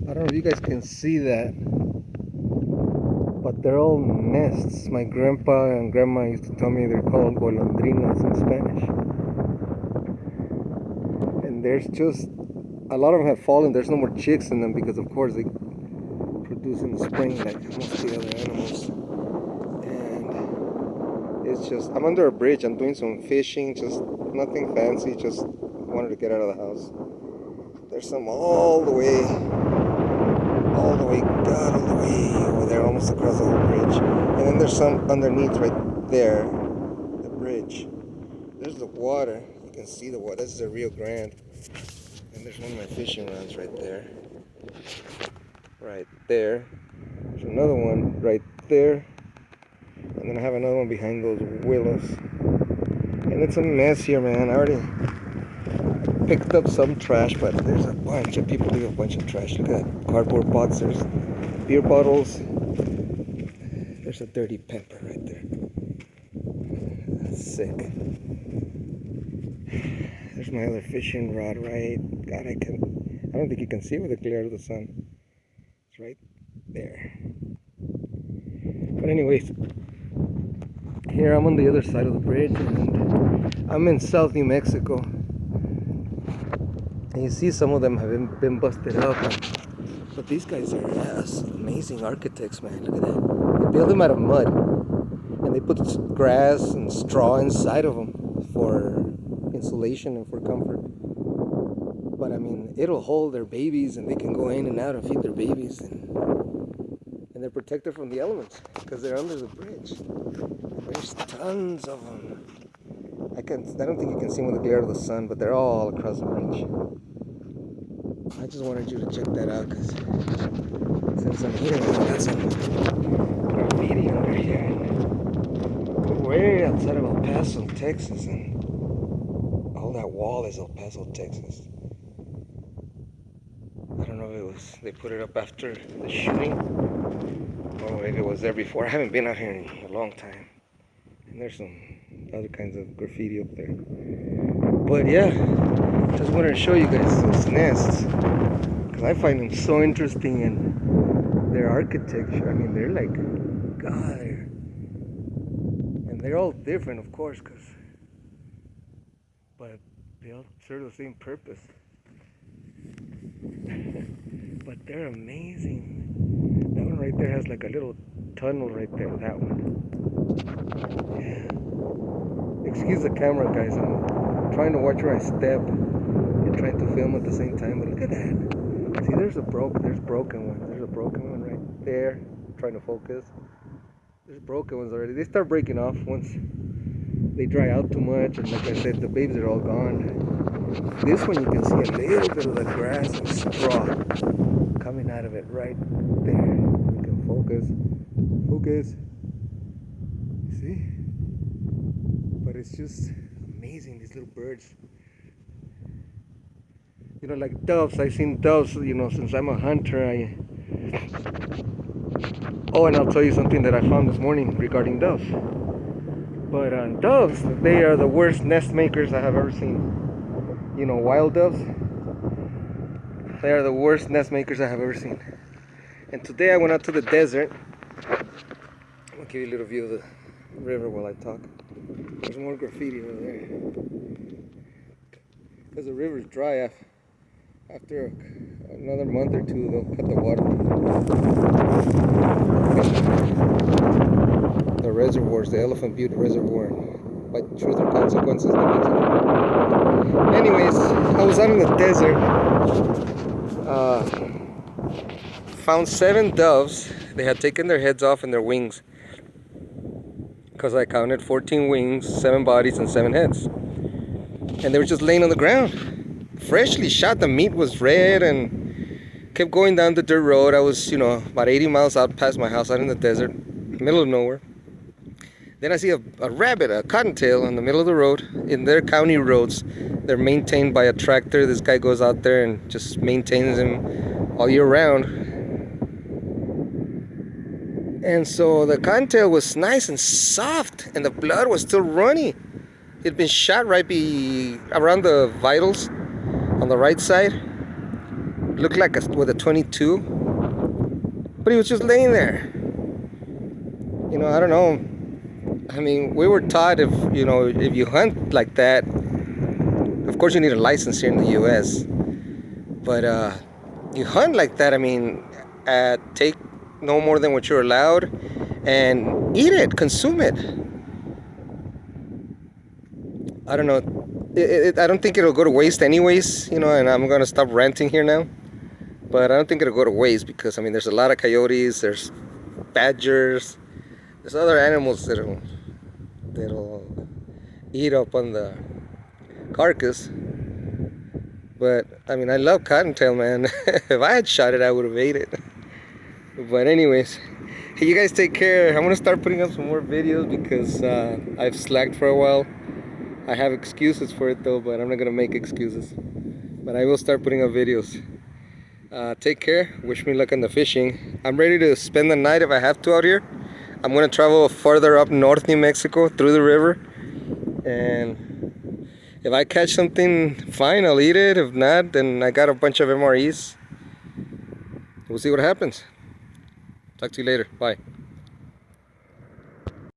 I don't know if you guys can see that, but they're all nests. My grandpa and grandma used to tell me they're called golondrinas in Spanish. And there's just a lot of them have fallen. There's no more chicks in them because, of course, they produce in the spring like most of the other animals. And it's just, I'm under a bridge. I'm doing some fishing, just nothing fancy. Just wanted to get out of the house. There's some all the way, God, all the way over there, almost across the whole bridge. And then there's some underneath right there, the bridge. There's the water. You can see the water. This is the Rio Grande. And there's one of my fishing rods right there. Right there. There's another one right there. And then I have another one behind those willows. And it's a mess here, man. I already picked up some trash, but there's a bunch of people leave a bunch of trash. Look at that. Cardboard box. There's beer bottles. There's a dirty pepper right there. That's sick. There's my other fishing rod, right? God, I don't think you can see with the glare of the sun. It's right there. But anyways, here I'm on the other side of the bridge, and I'm in South New Mexico. And you see some of them have been busted up, but these guys are amazing architects, man. Look at that. They build them out of mud, and they put grass and straw inside of them for insulation and for comfort. But I mean, it'll hold their babies, and they can go in and out and feed their babies, and they're protected from the elements because they're under the bridge. There's tons of them. I don't think you can see them with the glare of the sun, but they're all across the bridge. I just wanted you to check that out because since I'm here, I got some graffiti under here. We're way outside of El Paso, Texas, and all that wall is El Paso, Texas. I don't know if they put it up after the shooting or if it was there before. I haven't been out here in a long time. And there's some other kinds of graffiti up there. But yeah, just wanted to show you guys those nests because I find them so interesting in their architecture. I mean, they're like, God, and they're all different, of course, but they all serve the same purpose. But they're amazing. That one right there has like a little tunnel right there. That one. Yeah. Excuse the camera, guys. I'm trying to watch where I step and trying to film at the same time. But look at that. See, there's broken ones. There's a broken one right there. I'm trying to focus. There's broken ones already. They start breaking off once they dry out too much. And like I said, the babies are all gone. This one you can see a little bit of the grass and straw coming out of it right there. You can focus. You see? But it's just amazing, these little birds. You know, like doves. I've seen doves, you know, since I'm a hunter. Oh, and I'll tell you something that I found this morning regarding doves. But doves, they are the worst nest makers I have ever seen. You know, wild doves, they are the worst nest makers I have ever seen. And today I went out to the desert. I'll give you a little view of the river while I talk. There's more graffiti over there. Because the river's dry. After another month or two, they'll cut the water. The reservoirs, the Elephant Butte Reservoir. By Truth or Consequences. Anyways, I was out in the desert. Found 7 doves. They had taken their heads off and their wings. Because I counted 14 wings, 7 bodies, and 7 heads. And they were just laying on the ground. Freshly shot. The meat was red and kept going down the dirt road. I was, you know, about 80 miles out past my house out in the desert, middle of nowhere. Then I see a rabbit, a cottontail, in the middle of the road. In their county roads, they're maintained by a tractor. This guy goes out there and just maintains them all year round. And so the cottontail was nice and soft, and the blood was still running. It'd been shot right around the vitals on the right side. looked like with a 22, but he was just laying there. You know, I don't know. I mean, we were taught if you hunt like that, of course you need a license here in the U.S. But you hunt like that, I mean, take no more than what you're allowed and eat it, consume it. I don't know. I don't think it'll go to waste anyways, you know, and I'm going to stop ranting here now. But I don't think it'll go to waste because, I mean, there's a lot of coyotes, there's badgers, there's other animals that'll eat up on the carcass. But, I mean, I love cottontail, man. If I had shot it, I would have ate it. But anyways, hey, you guys take care. I'm going to start putting up some more videos because I've slacked for a while. I have excuses for it though, but I'm not going to make excuses. But I will start putting up videos. Take care. Wish me luck on the fishing. I'm ready to spend the night if I have to out here. I'm going to travel further up north New Mexico through the river. And if I catch something, fine, I'll eat it. If not, then I got a bunch of MREs. We'll see what happens. Talk to you later. Bye.